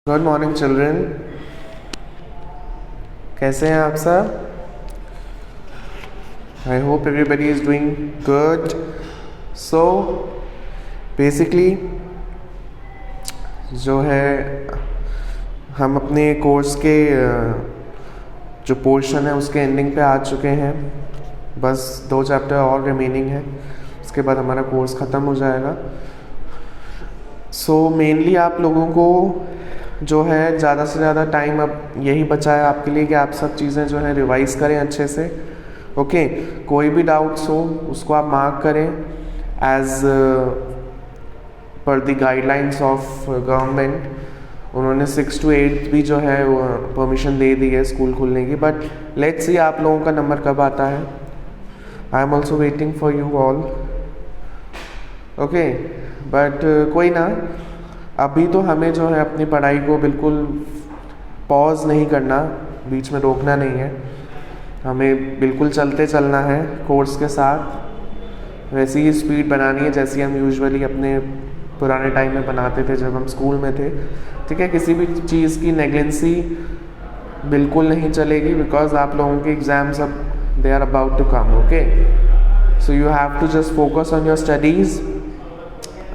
Good morning children, कैसे हैं आप सब? I hope everybody is doing good. So basically जो है हम अपने कोर्स के जो पोर्शन है उसके एंडिंग पे आ चुके हैं. बस 2 चैप्टर और रिमेनिंग है, उसके बाद हमारा कोर्स ख़त्म हो जाएगा. सो मेनली आप लोगों को जो है ज़्यादा से ज़्यादा टाइम अब यही बचा है आपके लिए कि आप सब चीज़ें जो है रिवाइज़ करें अच्छे से. ओके, कोई भी डाउट्स हो उसको आप मार्क करें as per the guidelines of government. उन्होंने 6 to 8 भी जो है परमिशन दे दी है स्कूल खुलने की. बट लेट्स सी आप लोगों का नंबर कब आता है. I am also waiting for you all. Okay, but कोई ना, अभी तो हमें जो है अपनी पढ़ाई को बिल्कुल पॉज नहीं करना, बीच में रोकना नहीं है. हमें बिल्कुल चलते चलना है कोर्स के साथ. वैसी ही स्पीड बनानी है जैसी हम यूजुअली अपने पुराने टाइम में बनाते थे जब हम स्कूल में थे. ठीक है, किसी भी चीज़ की नेगलेंसी बिल्कुल नहीं चलेगी बिकॉज आप लोगों के एग्ज़ाम्स अब they are about to come. Okay, so you have to just focus on your studies.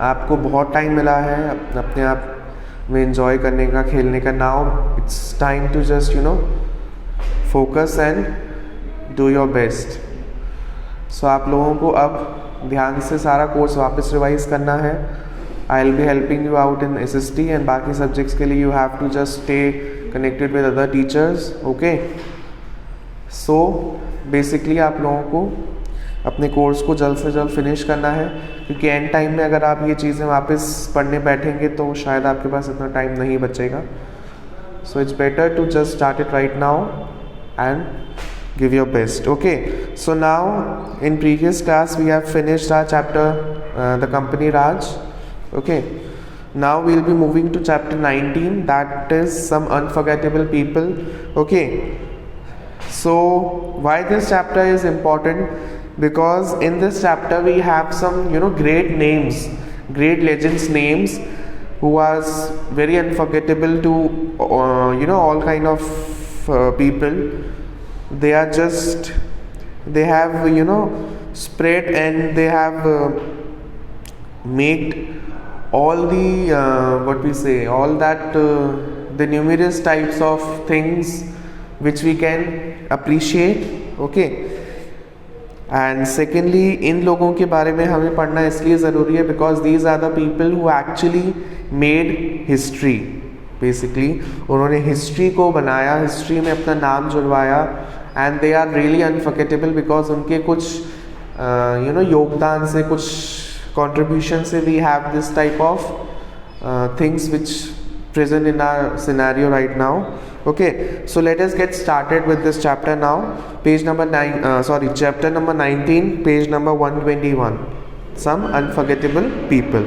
आपको बहुत टाइम मिला है अपने आप में एंजॉय करने का, खेलने का. Now it's time to just focus and do your best. So आप लोगों को अब ध्यान से सारा कोर्स वापस रिवाइज करना है. I will be helping you out in SST and बाकी सब्जेक्ट्स के लिए you have to just stay connected with other teachers. Okay, so basically आप लोगों को अपने कोर्स को जल्द से जल्द फिनिश करना है क्योंकि एंड टाइम में अगर आप ये चीज़ें वापस पढ़ने बैठेंगे तो शायद आपके पास इतना टाइम नहीं बचेगा. So it's better to just start it right now and give your best. Okay, so now in previous class we have finished our chapter the company Raj. Okay, now we'll be moving to chapter 19, that is some unforgettable people. Okay, so why this chapter is important? Because in this chapter we have some great names, great legends names who was very unforgettable to all kind of people. They are just, they have spread and they have made all the what we say, all that the numerous types of things which we can appreciate. Okay, and secondly इन लोगों के बारे में हमें पढ़ना इसलिए ज़रूरी है because these are the people who actually made history. Basically उन्होंने हिस्ट्री को बनाया, हिस्ट्री में अपना नाम जुड़वाया and they are really unforgettable because उनके कुछ योगदान से, कुछ कंट्रीब्यूशन से we have this type of things which present in our scenario right now. Okay, so let us get started with this chapter now. Page number 9, chapter number 19, page number 121, some unforgettable people.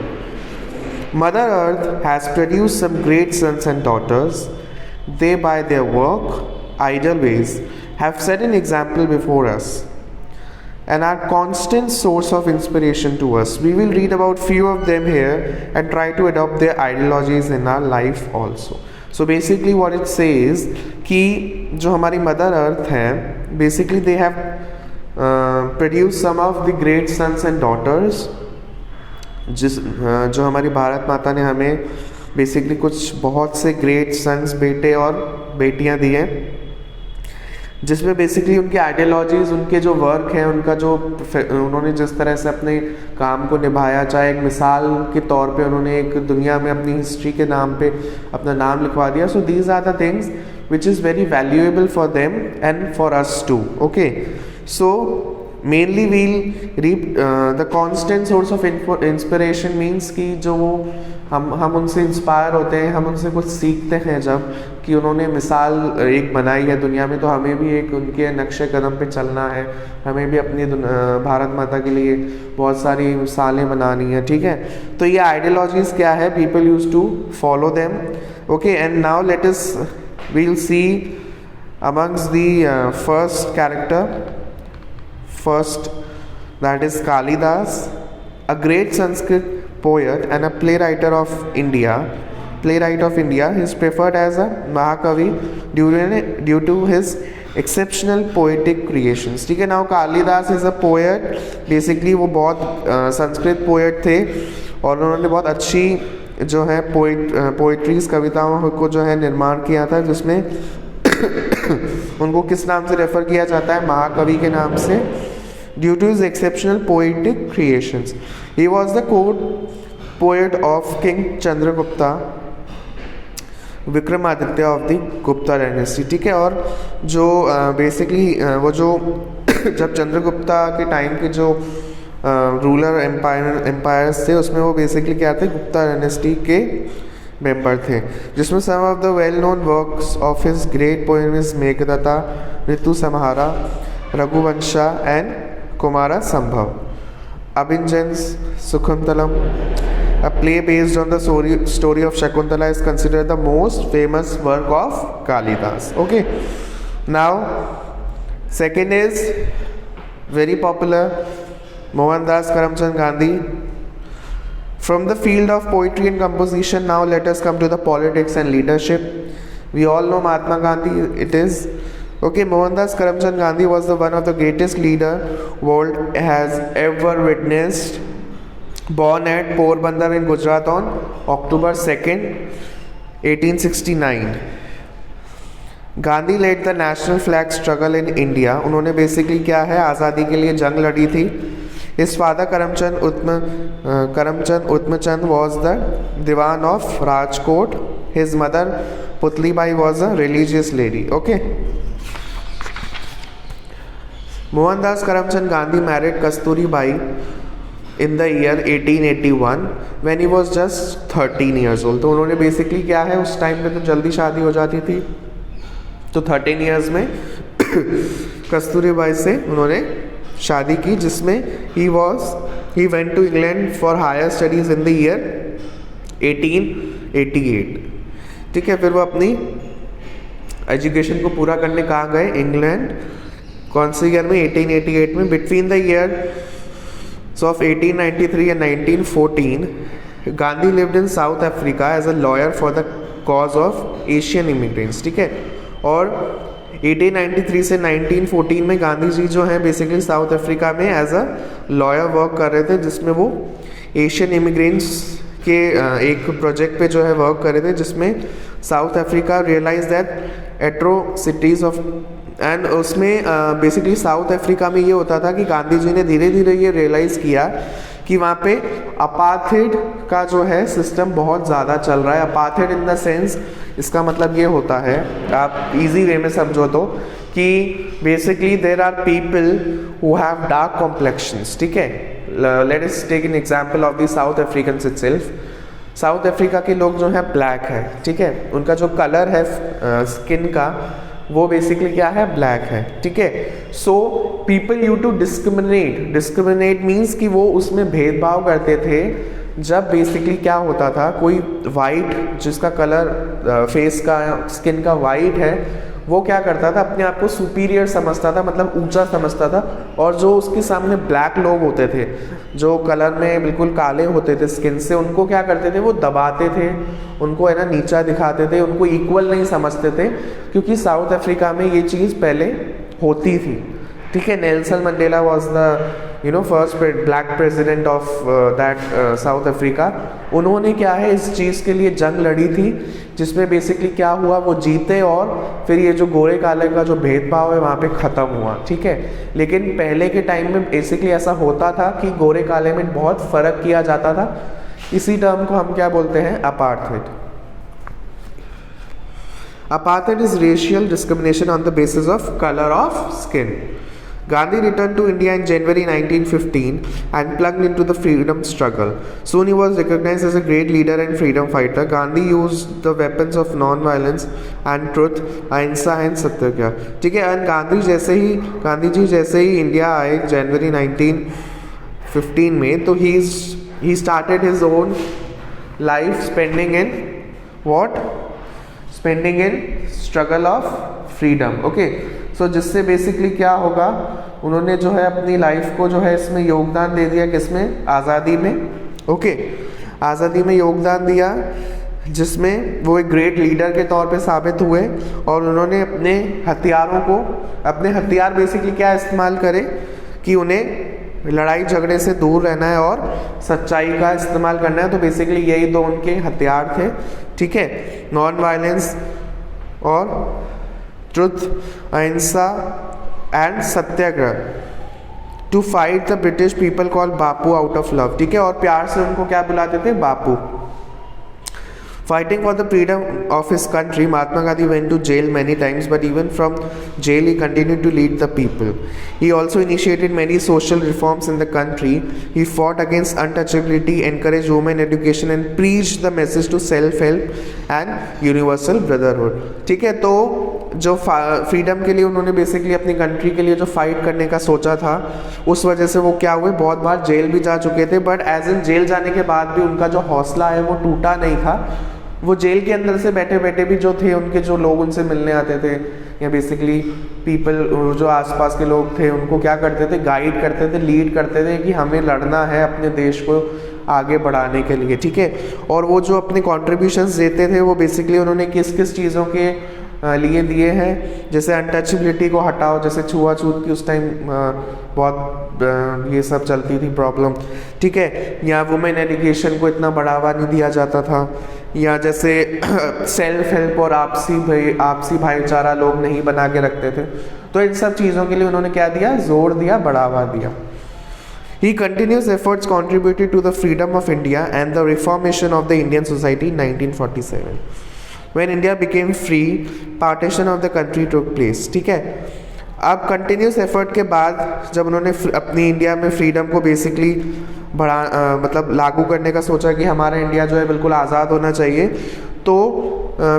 Mother Earth has produced some great sons and daughters. They, by their work, ideal ways, have set an example before us and are constant source of inspiration to us. We will read about few of them here and try to adopt their ideologies in our life also. So basically what it says कि जो हमारी Mother Earth है, basically they have produced some of the great sons and daughters. जो हमारी भारत माता ने हमें basically कुछ बहुत से ग्रेट सन्स, बेटे और बेटियां दी हैं जिसमें बेसिकली उनकी आइडियोलॉजीज़, उनके जो वर्क हैं, उनका जो उन्होंने जिस तरह से अपने काम को निभाया, चाहे एक मिसाल के तौर पे उन्होंने एक दुनिया में अपनी हिस्ट्री के नाम पे अपना नाम लिखवा दिया. So these are the things which is very valuable for them and for us too. Okay, so mainly we'll read the constant source of inspiration means कि जो हम उनसे इंस्पायर होते हैं, हम उनसे कुछ सीखते हैं जब कि उन्होंने मिसाल एक बनाई है दुनिया में, तो हमें भी एक उनके नक्शे कदम पे चलना है. हमें भी अपनी भारत माता के लिए बहुत सारी मिसालें बनानी है. ठीक है, तो ये आइडियोलॉजीज़ क्या है, people use to follow them. Okay, and now let us we'll see amongst the first character. First, that is Kalidas, a great Sanskrit poet and a playwright of India, playwright of India. He is preferred as a Mahakavi due to his exceptional poetic creations. ठीक है. Now Kalidas is a poet. Basically वो बहुत Sanskrit poet थे और उन्होंने बहुत अच्छी जो है पोइट्रीज कविताओं को जो है निर्माण किया था, जिसमें उनको किस नाम से रेफर किया जाता है? महाकवि के नाम से. Due to his exceptional poetic creations. He was the court poet of king Chandragupta Vikramaditya of the Gupta dynasty. ठीक है. और जो बेसिकली वो जो जब चंद्रगुप्ता के टाइम के जो रूलर एम्पायर्स थे उसमें वो बेसिकली क्या थे? गुप्ता डायनेस्टी के मेंबर थे, जिसमें some of the well known works of his great poem is Meghaduta, Ritusamhara, Raghuvamsha and Kumarasambhava. Abhijnana Shakuntalam, a play based on the story of Shakuntala, is considered the most famous work of Kalidas. Okay. Now, second is very popular, Mohandas Karamchand Gandhi. From the field of poetry and composition, now let us come to the politics and leadership. We all know Mahatma Gandhi. It is okay. Mohandas Karamchand Gandhi was the one of the greatest leader world has ever witnessed. Born at Porbandar in Gujarat on October 2nd, 1869. Gandhi led the national flag struggle in India. उन्होंने basically क्या है? आज़ादी के लिए जंग लड़ी थी. His father Karamchand Uttamchand was the Diwan of Rajkot. His mother Putlibai was a religious lady. Okay. Mohandas Karamchand Gandhi married Kasturi Bai in the year 1881 when he was just 13 years old. तो उन्होंने basically क्या है, उस time पे तो जल्दी शादी हो जाती थी, तो 13 years में कस्तूरी बाई से उन्होंने शादी की, जिसमें he went to England for higher studies in the year 1888. ठीक है. फिर वो अपनी एजुकेशन को पूरा करने कहाँ गए? इंग्लैंड. कौन से ईयर में? 1888 में. Between the year So of 1893 and 1914, Gandhi lived in South Africa as a lawyer for the cause of Asian immigrants. ठीक है. और 1893 से 1914 में गांधी जी जो हैं बेसिकली साउथ अफ्रीका में एज अ लॉयर वर्क कर रहे थे, जिसमें वो एशियन इमिग्रेंट्स के एक प्रोजेक्ट पे जो है वर्क कर रहे थे, जिसमें South Africa realize that atrocities of and उसमें बेसिकली साउथ अफ्रीका में ये होता था कि गांधी जी ने धीरे धीरे ये रियलाइज़ किया कि वहाँ पे अपार्थाइड का जो है सिस्टम बहुत ज़्यादा चल रहा है. अपार्थाइड इन द सेंस, इसका मतलब ये होता है, आप इजी वे में समझो तो, कि basically there are people who have dark complexions. ठीक है. Let us take an example of the South African itself. South Africa के लोग जो हैं ब्लैक है. ठीक है. उनका जो कलर है स्किन का वो बेसिकली क्या है? ब्लैक है. ठीक है. So people you to discriminate means कि वो उसमें भेदभाव करते थे. जब बेसिकली क्या होता था, कोई वाइट जिसका कलर फेस का स्किन का वाइट है, वो क्या करता था? अपने आप को सुपीरियर समझता था, मतलब ऊंचा समझता था. और जो उसके सामने ब्लैक लोग होते थे, जो कलर में बिल्कुल काले होते थे स्किन से, उनको क्या करते थे? वो दबाते थे, उनको है ना नीचा दिखाते थे, उनको इक्वल नहीं समझते थे, क्योंकि साउथ अफ्रीका में ये चीज़ पहले होती थी. ठीक है. Nelson Mandela was the first black president of that south Africa. उन्होंने क्या है इस चीज़ के लिए जंग लड़ी थी, जिसमें बेसिकली क्या हुआ, वो जीते और फिर ये जो गोरे काले का जो भेदभाव है वहाँ पे ख़त्म हुआ. ठीक है. लेकिन पहले के टाइम में बेसिकली ऐसा होता था कि गोरे काले में बहुत फ़र्क किया जाता था. इसी टर्म को हम क्या बोलते हैं? Apartheid. Apartheid is racial discrimination on the basis of color of skin. Gandhi returned to India in January 1915 and plunged into the freedom struggle. Soon he was recognized as a great leader and freedom fighter. Gandhi used the weapons of non-violence and truth, ahimsa and satyagraha. ठीक है. और गांधी जी जैसे ही India आए जनवरी 1915 में, तो he started his own life spending in struggle of freedom. Okay. So जिससे basically क्या होगा, उन्होंने जो है अपनी लाइफ को जो है इसमें योगदान दे दिया. किसमें? आज़ादी में. ओके. आज़ादी में योगदान दिया. जिसमें वो एक ग्रेट लीडर के तौर पे साबित हुए और उन्होंने अपने हथियार बेसिकली क्या इस्तेमाल करे कि उन्हें लड़ाई झगड़े से दूर रहना है और सच्चाई का इस्तेमाल करना है। तो बेसिकली यही दो उनके हथियार थे, ठीक है, नॉन वायलेंस और truth, ahimsa and satyagraha, to fight the British people call Bapu out of love, ठीक है, और प्यार से उनको क्या बुलाते थे, बापू। Fighting for the freedom of his country, Mahatma Gandhi went to jail many times, but even from jail he continued to lead the people. He also initiated many social reforms in the country. He fought against untouchability, encouraged women education and preached the message to self-help and universal brotherhood. ठीक है, तो जो freedom के लिए उन्होंने basically अपनी country के लिए जो फाइट करने का सोचा था, उस वजह से वो क्या हुए, बहुत बार जेल भी जा चुके थे, बट एज इन जेल जाने के बाद भी उनका जो हौसला है वो टूटा नहीं था। वो जेल के अंदर से बैठे बैठे भी जो थे, उनके जो लोग उनसे मिलने आते थे या बेसिकली पीपल जो आसपास के लोग थे, उनको क्या करते थे, गाइड करते थे, लीड करते थे कि हमें लड़ना है अपने देश को आगे बढ़ाने के लिए, ठीक है। और वो जो अपने कॉन्ट्रीब्यूशंस देते थे वो बेसिकली उन्होंने किस किस चीज़ों के लिए दिए हैं, जैसे अनटचेबिलिटी को हटाओ, जैसे छुआछूत की उस टाइम बहुत ये सब चलती थी प्रॉब्लम, ठीक है, या वुमेन एजुकेशन को इतना बढ़ावा नहीं दिया जाता था, या जैसे सेल्फ हेल्प और आपसी भाईचारा लोग नहीं बना के रखते थे। तो इन सब चीज़ों के लिए उन्होंने क्या दिया, जोर दिया, बढ़ावा दिया। He continuous efforts contributed to the freedom of India and the reformation of the Indian society in 1947. When India became free, partition of the country took place, ठीक है। अब कंटिन्यूस एफर्ट के बाद जब उन्होंने अपनी इंडिया में फ्रीडम को बेसिकली मतलब लागू करने का सोचा कि हमारा इंडिया जो है बिल्कुल आज़ाद होना चाहिए, तो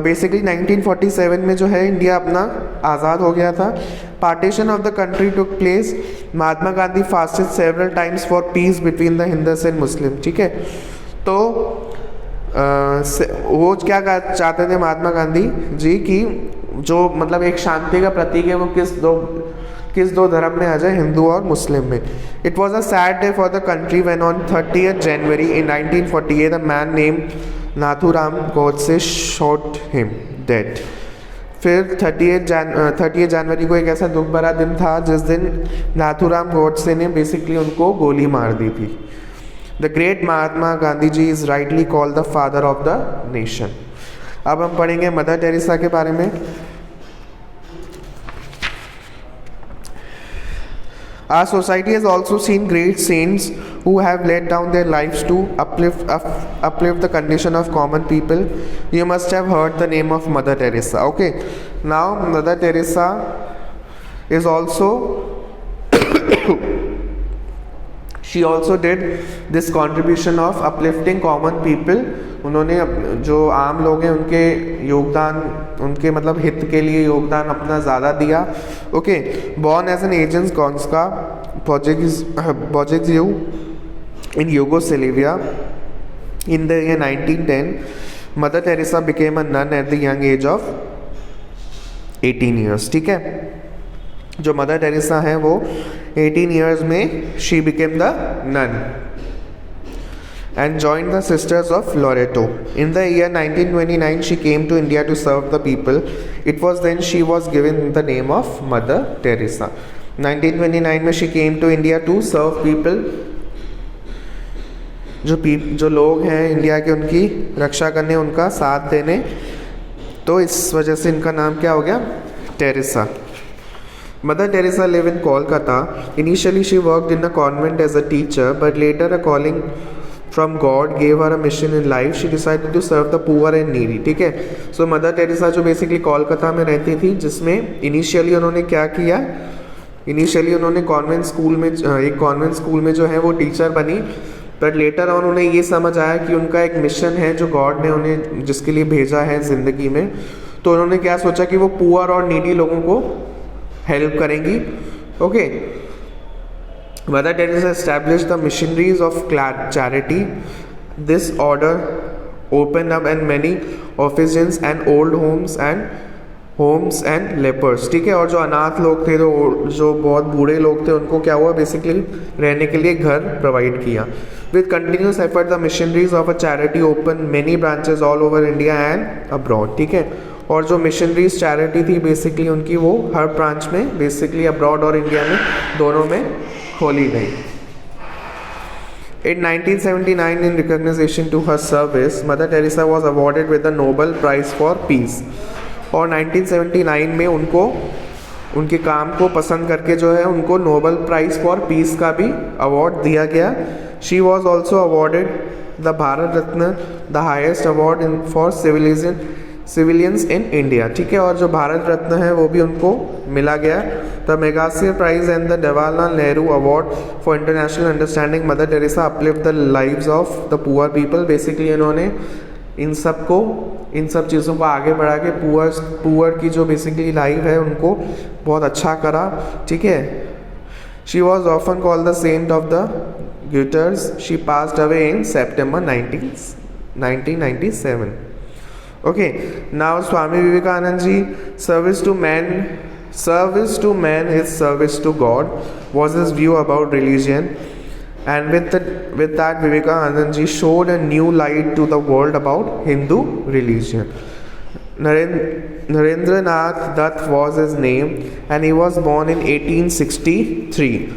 बेसिकली 1947 में जो है इंडिया अपना आज़ाद हो गया था। Partition of the country took place. Mahatma Gandhi fasted several times for peace between the Hindus and Muslim, ठीक है। तो वो क्या चाहते थे महात्मा गांधी जी की जो मतलब एक शांति का प्रतीक है वो किस दो धर्म में आ जाए, हिंदू और मुस्लिम में। It was a sad day for the country when on 30th January in 1948 a man named Nathuram Godse shot him dead. फिर 30 जनवरी को एक ऐसा दुख भरा दिन था जिस दिन नाथूराम गोडसे ने बेसिकली उनको गोली मार दी थी। The great Mahatma Gandhi ji is rightly called the father of the nation. अब हम पढ़ेंगे मदर टेरेसा के बारे में। Our society has also seen great saints who have laid down their lives to uplift the condition of common people. You must have heard the name of Mother Teresa. Okay, now Mother Teresa is also she also did this contribution of uplifting common people. उन्होंने जो आम लोग हैं उनके योगदान, उनके मतलब हित के लिए योगदान अपना ज़्यादा दिया। ओके, बॉर्न एज एन एजेंट Gonxha Bojexu in Yugoslavia in the year 1910, Mother Teresa became a nun at the young age of 18 years, ठीक है। जो मदर टेरेसा हैं वो 18 years में she became the nun and joined the Sisters of Loreto. In the year 1929, she came to India to serve the people. It was then she was given the name of Mother Teresa. 1929 में she came to India to serve people. जो लोग हैं India के, उनकी रक्षा करने, उनका साथ देने, तो इस वजह से इनका नाम क्या हो गया, Teresa. Mother Teresa lived in Kolkata. Initially she worked in a convent as a teacher, but later a calling from God gave her a mission in life. She decided to serve the poor and needy, ठीक है। So mother Teresa जो basically Kolkata में रहती थी, जिसमें initially उन्होंने क्या किया, इनिशियली उन्होंने कॉन्वेंट स्कूल में जो है वो टीचर बनी, बट लेटर ऑन उन्हें ये समझ आया कि उनका एक मिशन है जो गॉड ने उन्हें जिसके लिए भेजा है ज़िंदगी में। तो उन्होंने क्या सोचा कि वो पुअर और नीडी लोगों को हेल्प करेंगी। Okay, Mother Teresa established the missionaries of charity. This order opened up and many orphanages and old homes and lepers, ठीक है। और जो अनाथ लोग थे, जो बहुत बूढ़े लोग थे, उनको क्या हुआ, बेसिकली रहने के लिए घर प्रोवाइड किया। With continuous effort, the missionaries of a charity opened many branches all over India and abroad. ठीक है, और जो मिशनरीज चैरिटी थी बेसिकली उनकी वो हर ब्रांच में बेसिकली अब्रॉड और इंडिया में दोनों में खोली गई. In 1979, in recognition to her service, Mother Teresa was awarded with the Nobel Prize for Peace. और 1979 में उनको उनके काम को पसंद करके जो है उनको नोबल प्राइज़ फॉर पीस का भी अवार्ड दिया गया. She was also awarded the Bharat Ratna, the highest award in for civilians in India. ठीक है, और जो भारत रत्न है वो भी उनको मिला गया. The Magsaysay prize and the Jawaharlal Nehru award for international understanding Mother Teresa uplift the lives of the poor people. Basically इन्होंने इन सब चीज़ों को आगे बढ़ा के पुअर की जो बेसिकली लाइफ है उनको बहुत अच्छा करा. ठीक है, she was often called the saint of the gutters. She passed away in September 1997. Okay, now Swami Vivekananda ji, service to man is service to God, was his view about religion, and with that Vivekananda ji showed a new light to the world about Hindu religion. Narendranath Dutt was his name, and he was born in 1863.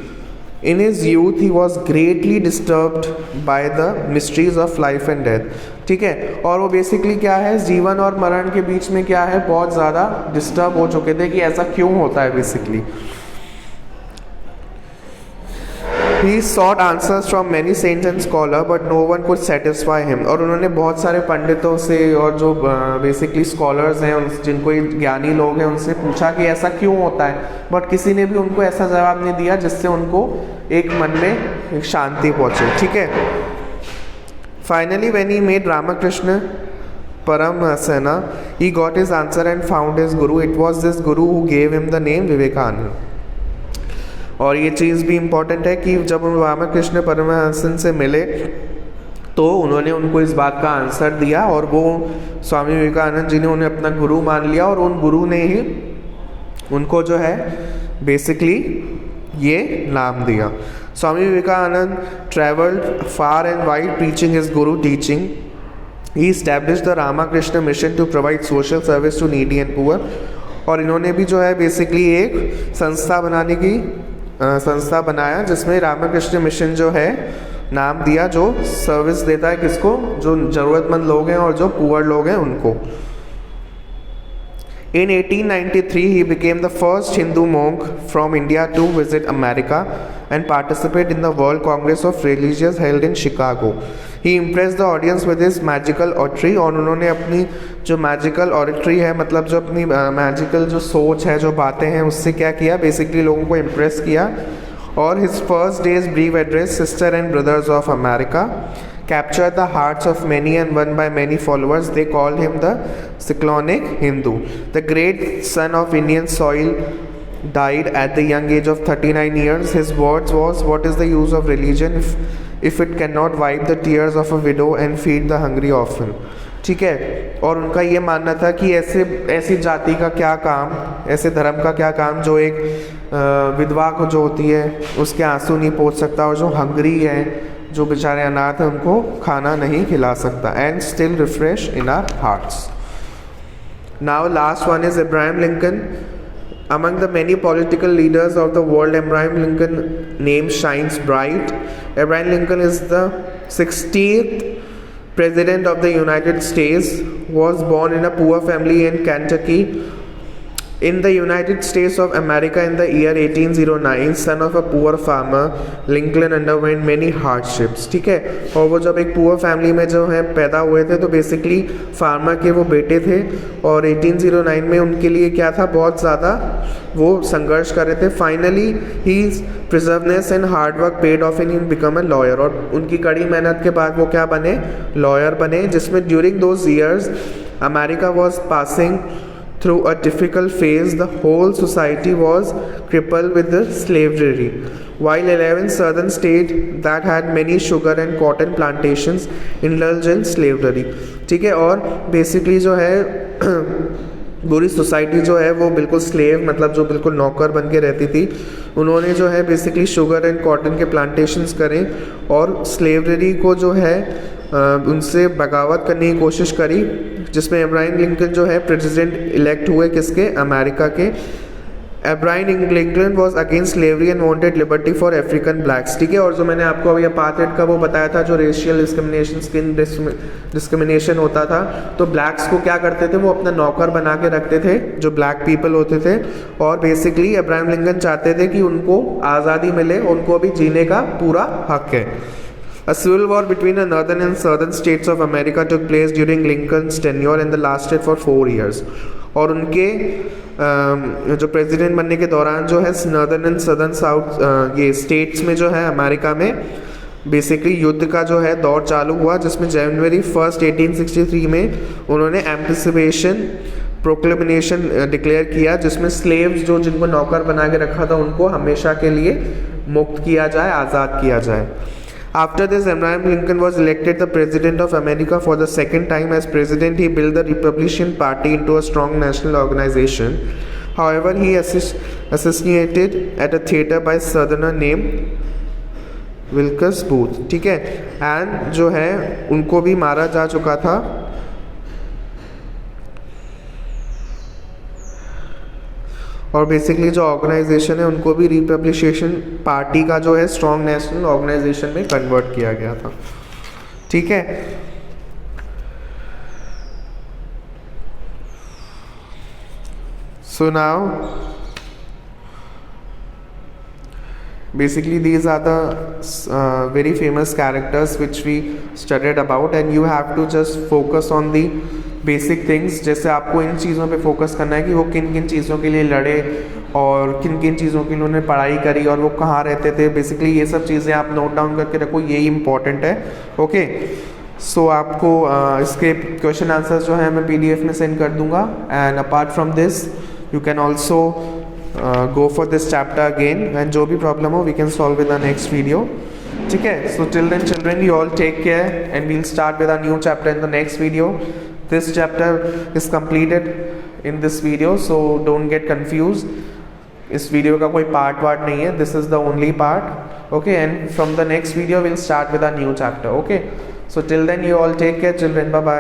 In his youth, he was greatly disturbed by the mysteries of life and death. ठीक है, और वो basically क्या है, जीवन और मरण के बीच में क्या है, बहुत ज़्यादा डिस्टर्ब हो चुके थे कि ऐसा क्यों होता है basically. He sought answers from many saints and scholars, but no one could satisfy him. और उन्होंने बहुत सारे पंडितों से और जो बेसिकली स्कॉलर्स हैं, जिनको ज्ञानी लोग हैं, उनसे पूछा कि ऐसा क्यों होता है, बट किसी ने भी उनको ऐसा जवाब नहीं दिया जिससे उनको एक मन में एक शांति पहुँचे. ठीक है, finally when he made Ramakrishna Paramahansa, he got his answer and found his guru. It was this guru who gave him the name Vivekananda. और ये चीज़ भी इम्पॉर्टेंट है कि जब उन रामकृष्ण परमहंसन से मिले तो उन्होंने उनको इस बात का आंसर दिया और वो स्वामी विवेकानंद जी ने उन्हें अपना गुरु मान लिया और उन गुरु ने ही उनको जो है बेसिकली ये नाम दिया. Swami Vivekananda travelled far and wide preaching his guru teaching. He established the Ramakrishna mission to provide social service to needy and poor. और इन्होंने भी जो है बेसिकली एक संस्था बनाया जिसमें रामकृष्ण मिशन जो है नाम दिया, जो सर्विस देता है किसको, जो ज़रूरतमंद लोग हैं और जो पुअर लोग हैं उनको. In 1893, he became the first Hindu monk from India to visit America and participate in the World Congress of Religions held in Chicago. He impressed the audience with his magical oratory. और उन्होंने अपनी जो magical oratory है, मतलब जो अपनी magical जो सोच है, जो बातें हैं, उससे क्या किया, बेसिकली लोगों को इम्प्रेस किया. और his first day's brief address, Sister and Brothers of America, captured the hearts of many and won by many followers. They called him the cyclonic Hindu. The great son of Indian soil died at the young age of 39 years. His words was, "What is the use of religion if it cannot wipe the tears of a widow and feed the hungry orphan?" ठीक है, और उनका ये मानना था कि ऐसी जाति का क्या काम, ऐसे धर्म का क्या काम जो एक विधवा को जो होती है उसके आंसू नहीं पोंछ सकता, और जो हंगरी है, जो बेचारे अनाथ हैं, उनको खाना नहीं खिला सकता. And still refresh in our hearts. Now last one is Abraham Lincoln. Among the many political leaders of the world, Abraham Lincoln name shines bright. Abraham Lincoln is the 60th President of the United States. Was born in a poor family in Kentucky, in the United States of America in the year 1809. Son of a poor farmer, Lincoln underwent many hardships. ठीक है, और वो जब एक poor family में जो है पैदा हुए थे तो बेसिकली फार्मर के वो बेटे थे, और 1809 में उनके लिए क्या था, बहुत ज़्यादा वो संघर्ष कर रहे थे. Finally his perseverance and hard work paid off in become a lawyer. और उनकी कड़ी मेहनत के बाद वो क्या बने, लॉयर बने, जिसमें during those years America was passing through a difficult phase. The whole society was crippled with the slavery, while 11 southern states that had many sugar and cotton plantations indulged in slavery. ठीक है, और basically जो है पूरी society जो है वो बिल्कुल स्लेव, मतलब जो बिल्कुल नौकर बन के रहती थी, उन्होंने जो है बेसिकली शुगर एंड कॉटन के प्लांटेशंस करें और स्लेवरी को जो है उनसे बगावत करने की कोशिश करी, जिसमें अब्राहम लिंकन जो है प्रेसिडेंट इलेक्ट हुए किसके, अमेरिका के। Abraham Lincoln was against slavery and wanted liberty for African blacks, ठीक है। और जो मैंने आपको अभी अपार्थाइड का वो बताया था, जो रेशियल डिस्क्रिमिनेशन, स्किन डिस्क्रिमिनेशन होता था, तो ब्लैक्स को क्या करते थे, वो अपना नौकर बना के रखते थे, जो ब्लैक पीपल होते थे। और बेसिकली अब्राहम लिंकन चाहते थे कि उनको आज़ादी मिले, उनको भी जीने का पूरा हक है। A civil war between the northern and southern states of America took place during Lincoln's tenure and lasted for 4 years. और उनके जो प्रेसिडेंट बनने के दौरान जो है नॉर्दर्न एंड सदर्न साउथ ये स्टेट्स में जो है अमेरिका में बेसिकली युद्ध का जो है दौर चालू हुआ, जिसमें जनवरी 1 1863 में उन्होंने एम्पिसिपेशन प्रोक्लेमेशन डिक्लेयर किया, जिसमें स्लेव्स जो जिनको नौकर बना के रखा था उनको हमेशा के लिए मुक्त किया जाए, आज़ाद किया जाए। After this, Abraham Lincoln was elected the President of America for the second time. As President, he built the Republican Party into a strong national organization. However, he assassinated at a theater by Southerner named Wilkes Booth, ठीक है। And जो है उनको भी मारा जा चुका था। और बेसिकली जो ऑर्गेनाइजेशन है उनको भी रिपब्लिकेशन पार्टी का जो है स्ट्रॉन्ग नेशनल ऑर्गेनाइजेशन में कन्वर्ट किया गया था, ठीक है। So now basically these are the very famous characters which we studied about, and you have to just focus on the basic things। जैसे आपको इन चीज़ों पे फोकस करना है कि वो किन किन चीज़ों के लिए लड़े और किन किन चीज़ों के लिए उन्होंने पढ़ाई करी और वो कहाँ रहते थे, बेसिकली ये सब चीज़ें आप नोट डाउन करके रखो, यही इंपॉर्टेंट है, ओके। सो आपको इसके क्वेश्चन आंसर्स जो है मैं PDF में सेंड कर दूंगा। And apart from this you can also go for this chapter again, and जो भी प्रॉब्लम हो we can solve in the next video, ठीक है। so till then children, you all take care and we'll start with a new chapter in the next video. This chapter is completed in this video, so don't get confused. इस video का कोई part ward नहीं है, this is the only part, okay। and from the next video we'll start with a new chapter, okay। so till then you all take care children, bye bye।